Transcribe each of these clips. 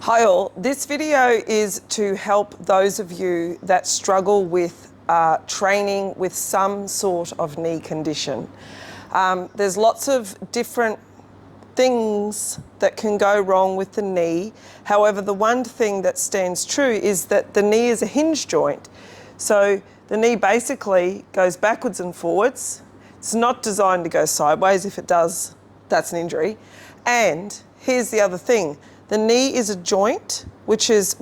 Hi all, this video is to help those of you that struggle with training with some sort of knee condition. There's lots of different things that can go wrong with the knee. However, the one thing that stands true is that the knee is a hinge joint. So the knee basically goes backwards and forwards. It's not designed to go sideways. If it does, that's an injury. And here's the other thing. The knee is a joint which is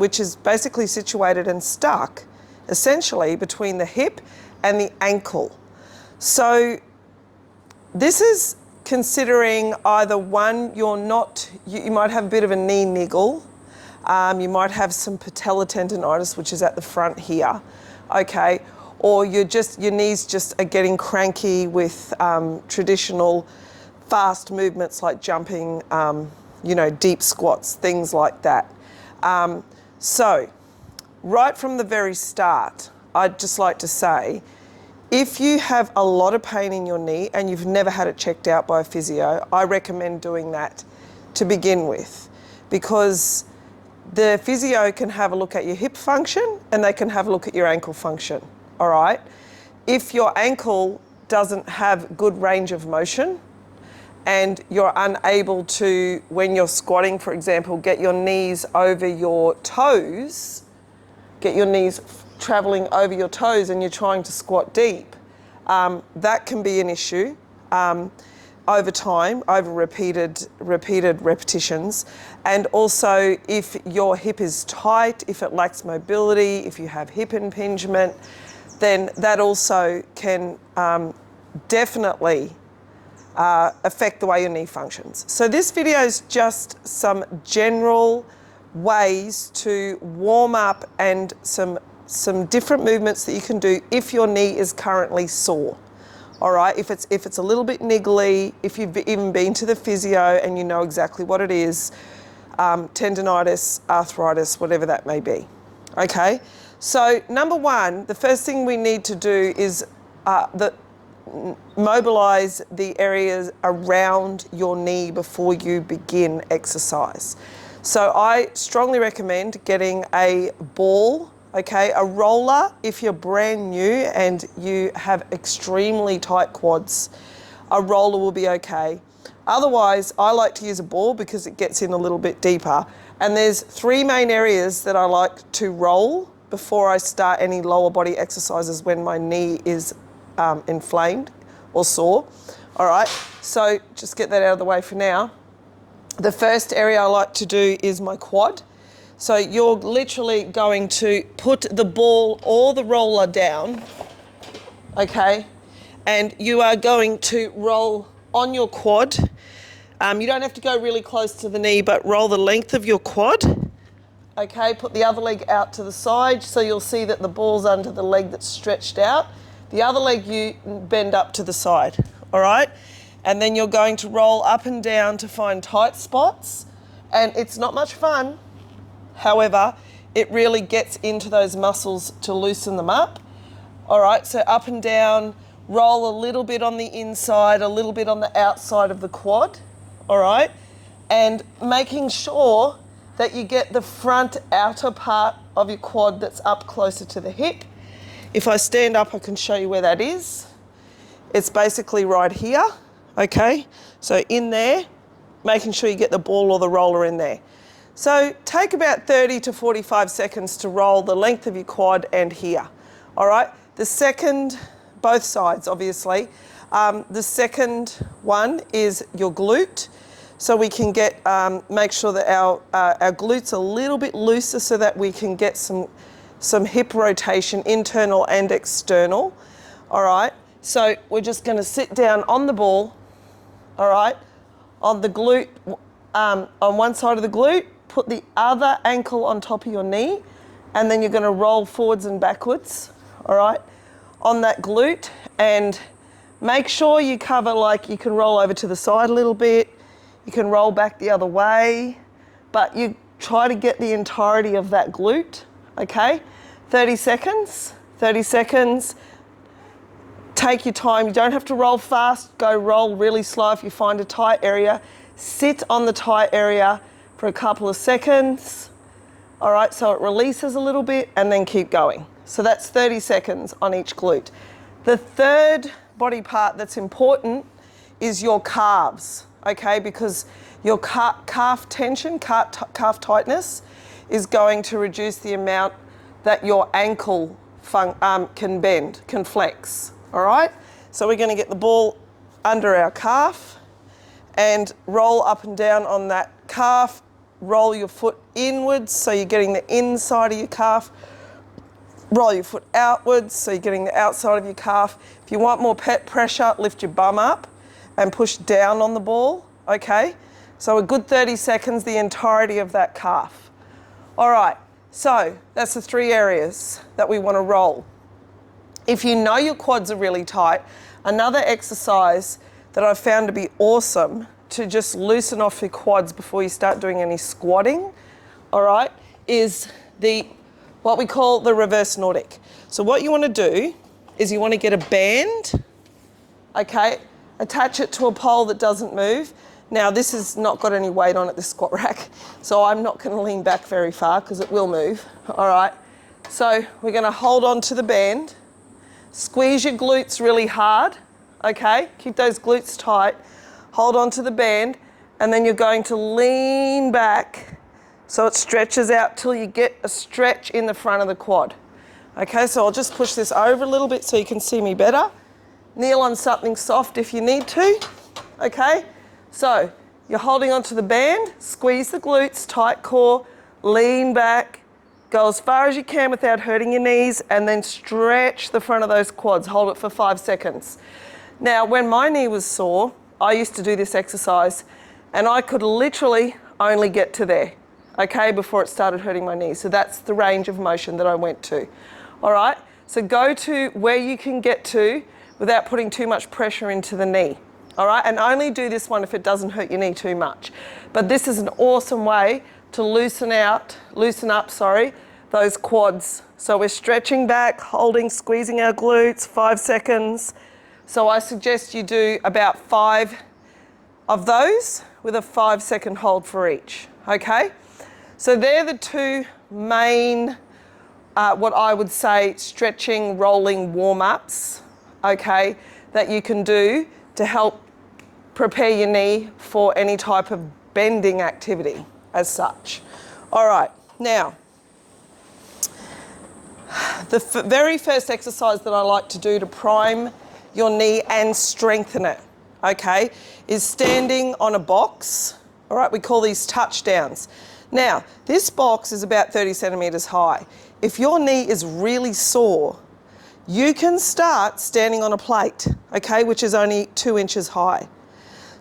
basically situated and stuck essentially between the hip and the ankle. So this is considering either one, you might have a bit of a knee niggle, you might have some patellar tendonitis, which is at the front here, okay, or your knees just are getting cranky with traditional fast movements like jumping, deep squats, things like that. So right from the very start, I'd just like to say, if you have a lot of pain in your knee and you've never had it checked out by a physio, I recommend doing that to begin with, because the physio can have a look at your hip function and they can have a look at your ankle function, all right? If your ankle doesn't have good range of motion and you're unable to, when you're squatting, for example, get your knees over your toes, get your knees traveling over your toes and you're trying to squat deep, that can be an issue over time, over repeated repetitions. And also if your hip is tight, if it lacks mobility, if you have hip impingement, then that also can definitely affect the way your knee functions. So this video is just some general ways to warm up and some different movements that you can do if your knee is currently sore. All right, if it's a little bit niggly, if you've even been to the physio and you know exactly what it is, tendonitis, arthritis, whatever that may be. Okay, so number one, the first thing we need to do is mobilize the areas around your knee before you begin exercise. So I strongly recommend getting a ball, okay, a roller if you're brand new and you have extremely tight quads, a roller will be okay. Otherwise, I like to use a ball because it gets in a little bit deeper. And there's three main areas that I like to roll before I start any lower body exercises when my knee is inflamed or sore. All right, so just get that out of the way for now. The first area I like to do is my quad. So you're literally going to put the ball or the roller down, okay? And you are going to roll on your quad. You don't have to go really close to the knee, but roll the length of your quad. Okay, put the other leg out to the side so you'll see that the ball's under the leg that's stretched out. The other leg you bend up to the side, all right? And then you're going to roll up and down to find tight spots. And it's not much fun. However, it really gets into those muscles to loosen them up. All right, so up and down, roll a little bit on the inside, a little bit on the outside of the quad, all right? And making sure that you get the front outer part of your quad that's up closer to the hip. If I stand up, I can show you where that is. It's basically right here, okay? So in there, making sure you get the ball or the roller in there. So take about 30 to 45 seconds to roll the length of your quad and here, all right? The second, both sides obviously. The second one is your glute. So we can get, make sure that our glutes are a little bit looser so that we can get some hip rotation, internal and external, all right? So we're just gonna sit down on the ball, all right? On the glute, on one side of the glute, put the other ankle on top of your knee, and then you're gonna roll forwards and backwards, all right, on that glute, and make sure you cover, like you can roll over to the side a little bit, you can roll back the other way, but you try to get the entirety of that glute, okay? 30 seconds, take your time. You don't have to roll fast, go roll really slow if you find a tight area. Sit on the tight area for a couple of seconds. All right, so it releases a little bit and then keep going. So that's 30 seconds on each glute. The third body part that's important is your calves, okay? Because your calf tension, calf tightness is going to reduce the amount that your ankle can bend, can flex, all right? So we're gonna get the ball under our calf and roll up and down on that calf, roll your foot inwards so you're getting the inside of your calf, roll your foot outwards so you're getting the outside of your calf. If you want more pressure, lift your bum up and push down on the ball, okay? So a good 30 seconds, the entirety of that calf. All right, so that's the 3 areas that we want to roll. If you know your quads are really tight, another exercise that I've found to be awesome to just loosen off your quads before you start doing any squatting, all right, is what we call the reverse Nordic. So what you want to do is you want to get a band, okay, attach it to a pole that doesn't move. Now this has not got any weight on it, this squat rack, so I'm not going to lean back very far because it will move, all right. So we're going to hold on to the band, squeeze your glutes really hard, okay, keep those glutes tight, hold on to the band, and then you're going to lean back so it stretches out till you get a stretch in the front of the quad. Okay, so I'll just push this over a little bit so you can see me better. Kneel on something soft if you need to, okay? So you're holding onto the band, squeeze the glutes, tight core, lean back, go as far as you can without hurting your knees, and then stretch the front of those quads. Hold it for 5 seconds. Now, when my knee was sore, I used to do this exercise and I could literally only get to there, okay, before it started hurting my knee. So that's the range of motion that I went to. All right, so go to where you can get to without putting too much pressure into the knee. All right, and only do this one if it doesn't hurt your knee too much. But this is an awesome way to loosen up, those quads. So we're stretching back, holding, squeezing our glutes, 5 seconds. So I suggest you do about 5 of those with a 5-second hold for each, okay? So they're the 2 main, what I would say, stretching, rolling warm-ups, okay, that you can do to help prepare your knee for any type of bending activity as such. All right, now, the very first exercise that I like to do to prime your knee and strengthen it, okay, is standing on a box. All right, we call these touchdowns. Now, this box is about 30 centimetres high. If your knee is really sore, you can start standing on a plate, okay, which is only 2 inches high.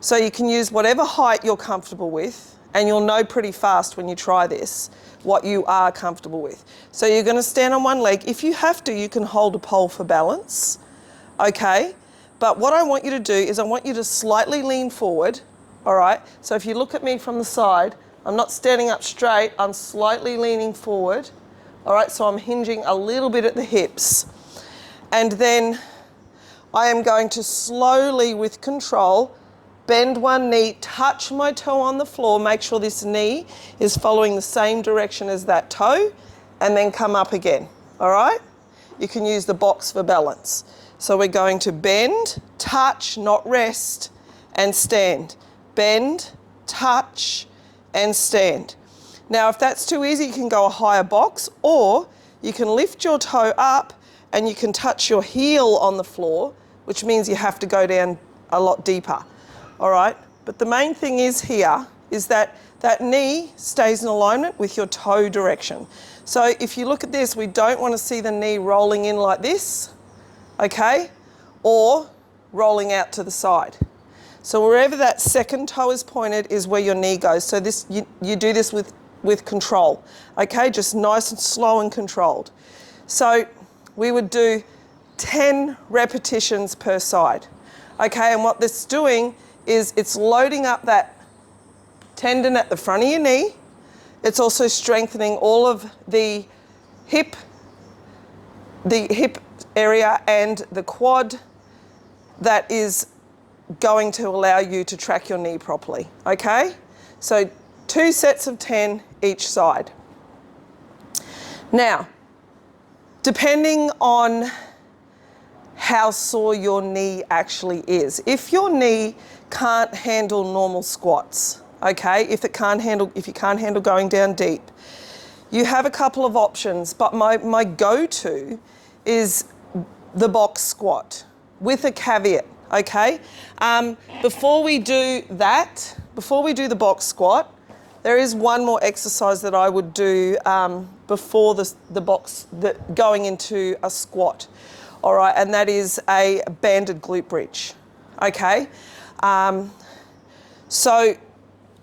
So you can use whatever height you're comfortable with, and you'll know pretty fast when you try this what you are comfortable with. So you're going to stand on one leg. If you have to, you can hold a pole for balance, okay? But what I want you to do is I want you to slightly lean forward, all right? So if you look at me from the side, I'm not standing up straight, I'm slightly leaning forward, all right? So I'm hinging a little bit at the hips. And then I am going to slowly, with control, bend one knee, touch my toe on the floor, make sure this knee is following the same direction as that toe, and then come up again, all right? You can use the box for balance. So we're going to bend, touch, not rest, and stand. Bend, touch, and stand. Now, if that's too easy, you can go a higher box, or you can lift your toe up and you can touch your heel on the floor, which means you have to go down a lot deeper. All right, but the main thing is here is that that knee stays in alignment with your toe direction. So if you look at this, we don't want to see the knee rolling in like this, okay, or rolling out to the side. So wherever that second toe is pointed is where your knee goes. So this you do this with control, okay, just nice and slow and controlled. So we would do 10 repetitions per side, okay, and what this is doing is it's loading up that tendon at the front of your knee. It's also strengthening all of the hip area and the quad that is going to allow you to track your knee properly, okay? So 2 sets of 10 each side. Now, depending on how sore your knee actually is. If your knee can't handle normal squats, okay, if you can't handle going down deep, you have a couple of options, but my go-to is the box squat with a caveat, okay? Before we do the box squat, there is one more exercise that I would do before going into a squat. All right, and that is a banded glute bridge, okay? So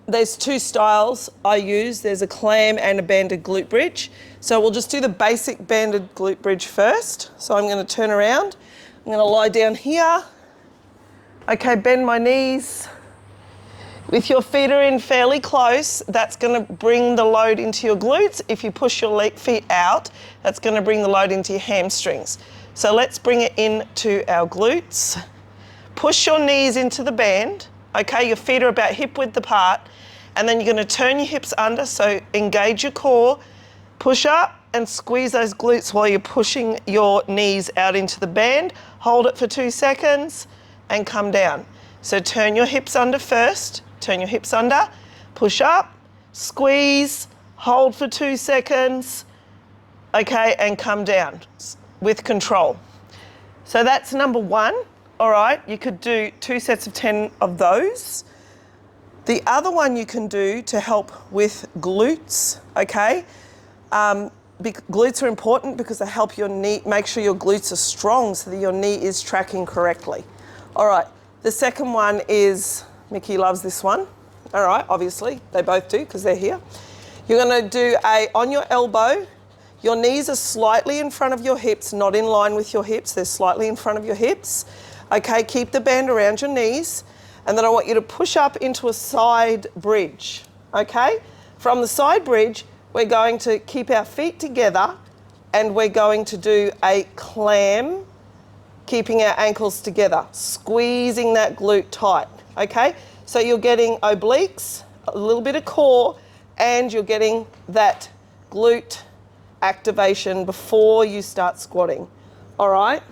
there's 2 styles I use. There's a clam and a banded glute bridge. So we'll just do the basic banded glute bridge first. So I'm going to turn around. I'm going to lie down here. Okay, bend my knees. If your feet are in fairly close, that's going to bring the load into your glutes. If you push your feet out, that's going to bring the load into your hamstrings. So let's bring it into our glutes. Push your knees into the band. Okay, your feet are about hip width apart. And then you're going to turn your hips under, so engage your core, push up and squeeze those glutes while you're pushing your knees out into the band. Hold it for 2 seconds and come down. So turn your hips under first, turn your hips under, push up, squeeze, hold for 2 seconds, okay, and come down with control. So that's number 1, all right? You could do 2 sets of 10 of those. The other one you can do to help with glutes, okay? Glutes are important because they help your knee, make sure your glutes are strong so that your knee is tracking correctly. All right, the second one is, Mickey loves this one. All right, obviously, they both do because they're here. You're gonna do on your elbow, your knees are slightly in front of your hips, not in line with your hips, they're slightly in front of your hips. Okay, keep the band around your knees. And then I want you to push up into a side bridge, okay? From the side bridge, we're going to keep our feet together and we're going to do a clam, keeping our ankles together, squeezing that glute tight, okay? So you're getting obliques, a little bit of core, and you're getting that glute activation before you start squatting, all right?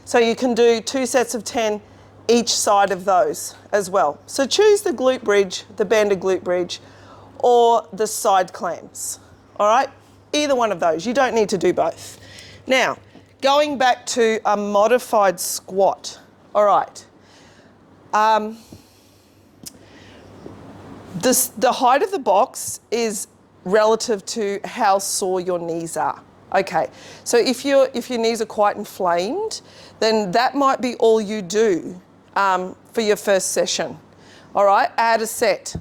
So you can do 2 sets of 10 each side of those as well. So choose the glute bridge, the banded glute bridge, or the side clams, all right? Either one of those, you don't need to do both. Now, going back to a modified squat, all right. The height of the box is relative to how sore your knees are. Okay, so if your knees are quite inflamed, then that might be all you do for your first session. All right, add a set.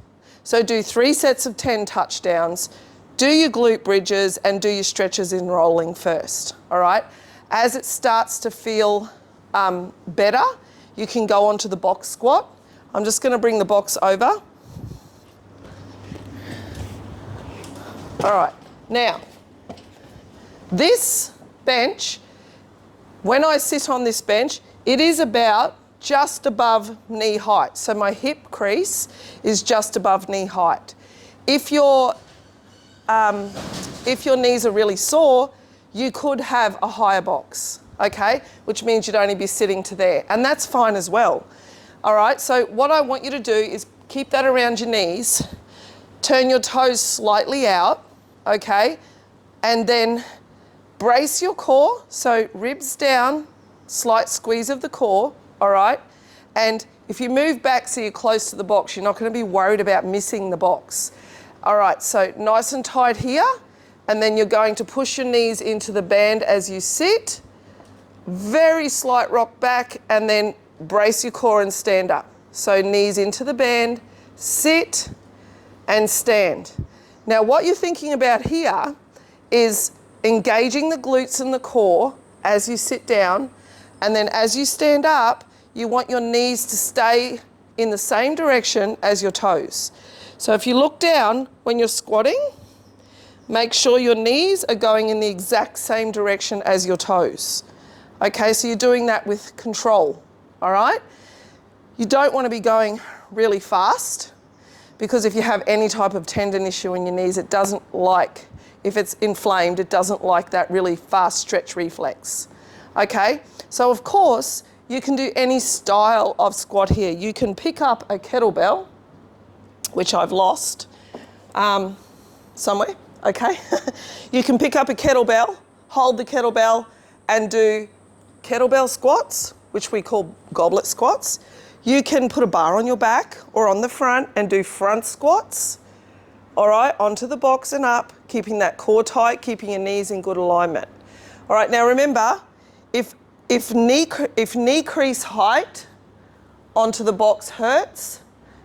So do 3 sets of 10 touchdowns, do your glute bridges and do your stretches in rolling first. All right, as it starts to feel better, you can go on to the box squat. I'm just going to bring the box over. All right, now, this bench, when I sit on this bench, it is about just above knee height. So my hip crease is just above knee height. If your knees are really sore, you could have a higher box, okay? Which means you'd only be sitting to there, and that's fine as well. All right, so what I want you to do is keep that around your knees, turn your toes slightly out, okay? And then brace your core, so ribs down, slight squeeze of the core, all right? And if you move back so you're close to the box, you're not going to be worried about missing the box. All right, so nice and tight here, and then you're going to push your knees into the band as you sit, very slight rock back, and then brace your core and stand up. So knees into the band, sit, and stand. Now what you're thinking about here is engaging the glutes and the core as you sit down, and then as you stand up, you want your knees to stay in the same direction as your toes. So if you look down when you're squatting, make sure your knees are going in the exact same direction as your toes. Okay, so you're doing that with control, all right? You don't want to be going really fast because if you have any type of tendon issue in your knees, it doesn't like, if it's inflamed, it doesn't like that really fast stretch reflex. Okay, so of course, you can do any style of squat here. You can pick up a kettlebell, which I've lost somewhere, okay? You can pick up a kettlebell, hold the kettlebell, and do kettlebell squats, which we call goblet squats. You can put a bar on your back or on the front and do front squats, all right, onto the box and up, keeping that core tight, keeping your knees in good alignment. All right, now remember, if knee crease height onto the box hurts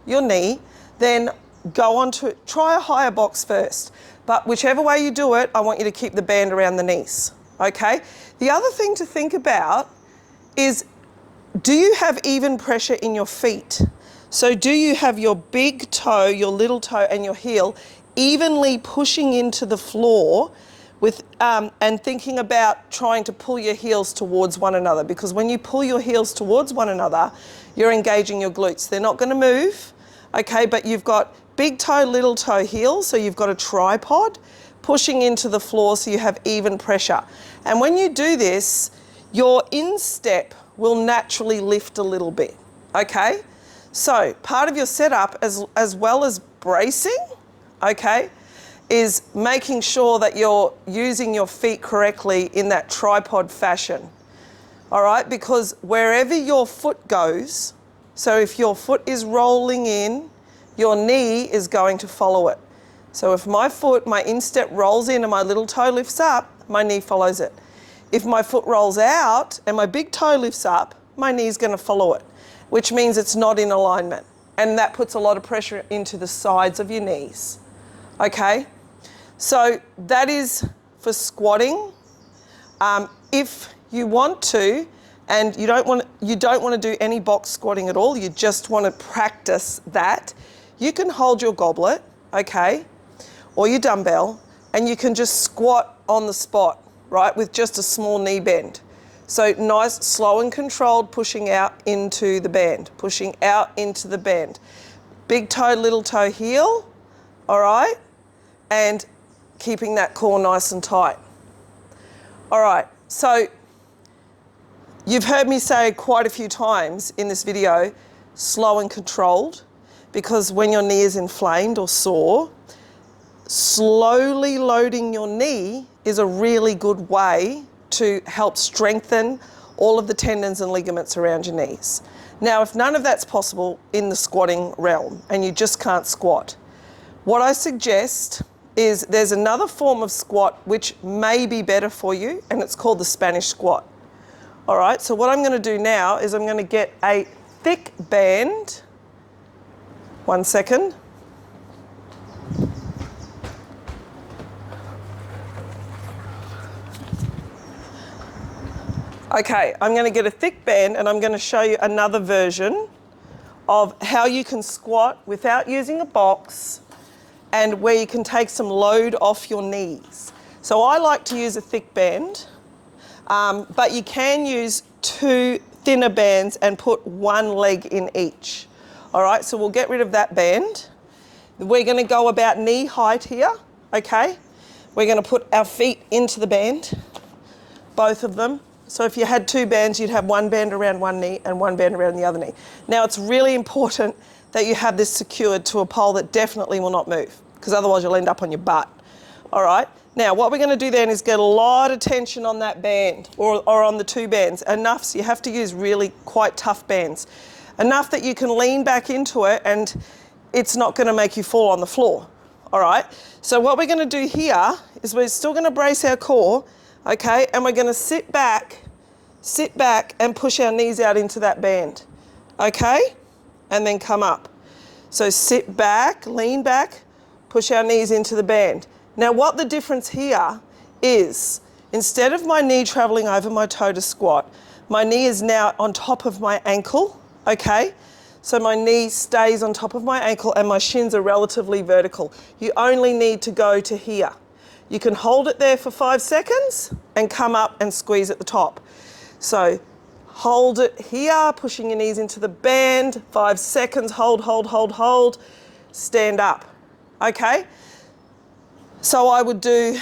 your knee, then go on to try a higher box first. But whichever way you do it, I want you to keep the band around the knees, okay? The other thing to think about is, do you have even pressure in your feet? So do you have your big toe, your little toe, and your heel evenly pushing into the floor with, and thinking about trying to pull your heels towards one another? Because when you pull your heels towards one another, you're engaging your glutes. They're not going to move, okay, but you've got big toe, little toe, heel, so you've got a tripod pushing into the floor so you have even pressure. And when you do this, your instep will naturally lift a little bit, okay? So part of your setup, as well as bracing, okay, is making sure that you're using your feet correctly in that tripod fashion, all right? Because wherever your foot goes, so if your foot is rolling in, your knee is going to follow it. So if my foot, my instep rolls in and my little toe lifts up, my knee follows it. If my foot rolls out and my big toe lifts up, my knee's going to follow it, which means it's not in alignment. And that puts a lot of pressure into the sides of your knees. Okay? So that is for squatting. If you want to, and you don't want to do any box squatting at all, you just want to practice that, you can hold your goblet, okay, or your dumbbell, and you can just squat on the spot, right, with just a small knee bend. So nice, slow and controlled, pushing out into the band, pushing out into the band. Big toe, little toe, heel, all right, and keeping that core nice and tight. All right, so you've heard me say quite a few times in this video, slow and controlled, because when your knee is inflamed or sore, slowly loading your knee is a really good way to help strengthen all of the tendons and ligaments around your knees. Now, if none of that's possible in the squatting realm and you just can't squat, what I suggest is there's another form of squat which may be better for you, and it's called the Spanish squat. All right, so what I'm going to do now is I'm going to get a thick band. 1 second. Okay, I'm going to get a thick band and I'm going to show you another version of how you can squat without using a box and where you can take some load off your knees. So I like to use a thick band, but you can use 2 thinner bands and put 1 leg in each. All right, so we'll get rid of that band. We're going to go about knee height here, okay? We're going to put our feet into the band, both of them. So if you had 2 bands, you'd have 1 band around one knee and 1 band around the other knee. Now, it's really important that you have this secured to a pole that definitely will not move, because otherwise you'll end up on your butt. All right? Now, what we're going to do then is get a lot of tension on that band or on the 2 bands. Enough, so you have to use really quite tough bands. Enough that you can lean back into it and it's not going to make you fall on the floor. All right? So what we're going to do here is we're still going to brace our core, okay? And we're going to sit back and push our knees out into that band, okay? And then come up. So sit back, lean back, push our knees into the band. Now what the difference here is, instead of my knee traveling over my toe to squat, my knee is now on top of my ankle, okay? So my knee stays on top of my ankle and my shins are relatively vertical. You only need to go to here. You can hold it there for 5 seconds and come up and squeeze at the top. So hold it here, pushing your knees into the band, 5 seconds, hold, hold, hold, hold. stand up, okay? So I would do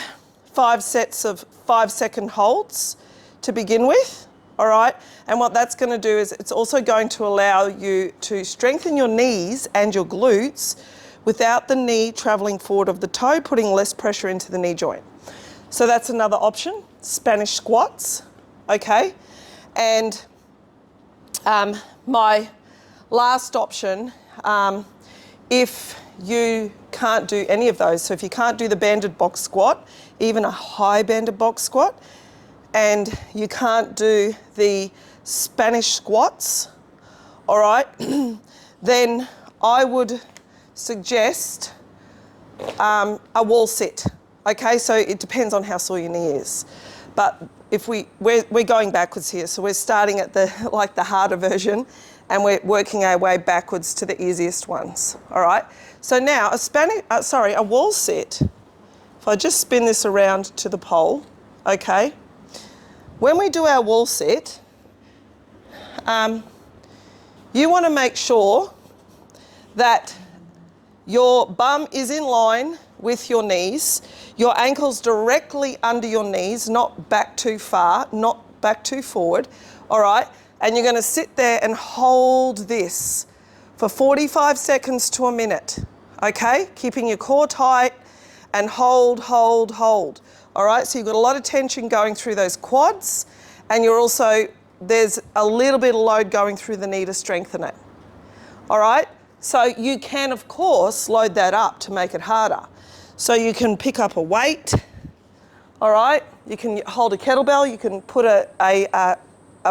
5 sets of 5-second holds to begin with, all right? And what that's going to do is it's also going to allow you to strengthen your knees and your glutes without the knee traveling forward of the toe, putting less pressure into the knee joint. So that's another option, Spanish squats, okay? And my last option, if you can't do any of those, so if you can't do the banded box squat, even a high banded box squat, and you can't do the Spanish squats, all right, then I would suggest a wall sit, okay? So it depends on how sore your knee is. But if we're going backwards here, so we're starting at the harder version, and we're working our way backwards to the easiest ones, all right? So now a wall sit, if I just spin this around to the pole, okay? When we do our wall sit, you want to make sure that your bum is in line with your knees, your ankles directly under your knees, not back too far, not back too forward, all right? And you're going to sit there and hold this for 45 seconds to a minute, okay? Keeping your core tight and hold, hold, hold, all right? So you've got a lot of tension going through those quads, and there's a little bit of load going through the knee to strengthen it, all right? So you can, of course, load that up to make it harder. So you can pick up a weight, all right? You can hold a kettlebell, you can put a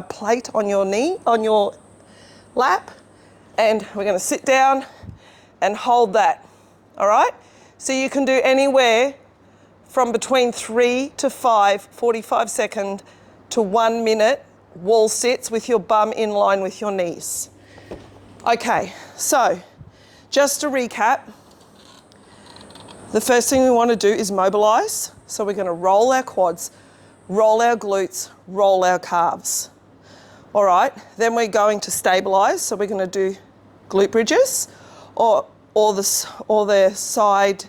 plate on your knee, on your lap, and we're going to sit down and hold that, all right? So you can do anywhere from between 3 to 5 45-second to 1 minute wall sits with your bum in line with your knees. Okay, so just to recap, the first thing we want to do is mobilize. So we're going to roll our quads, roll our glutes, roll our calves. All right, then we're going to stabilize. So we're going to do glute bridges or the side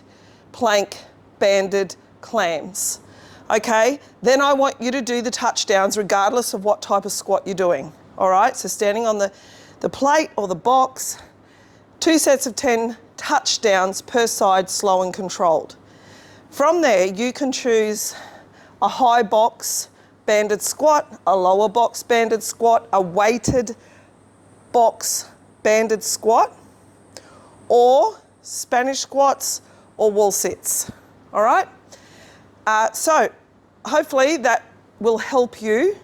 plank banded clams. Okay, then I want you to do the touchdowns regardless of what type of squat you're doing. All right, so standing on the plate or the box, 2 sets of 10 touchdowns per side, slow and controlled. From there, you can choose a high box banded squat, a lower box banded squat, a weighted box banded squat, or Spanish squats or wall sits, all right? So hopefully that will help you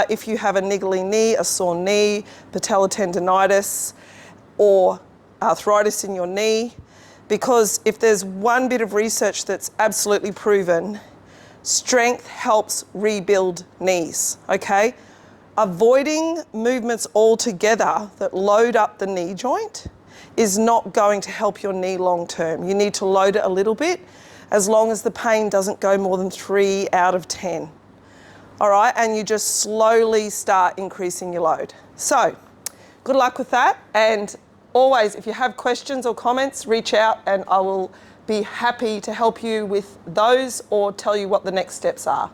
if you have a niggly knee, a sore knee, patellar tendonitis, or arthritis in your knee, because if there's one bit of research that's absolutely proven, strength helps rebuild knees, okay? Avoiding movements altogether that load up the knee joint is not going to help your knee long term. You need to load it a little bit, as long as the pain doesn't go more than 3 out of 10. All right, and you just slowly start increasing your load. So, good luck with that, and always, if you have questions or comments, reach out and I will be happy to help you with those or tell you what the next steps are.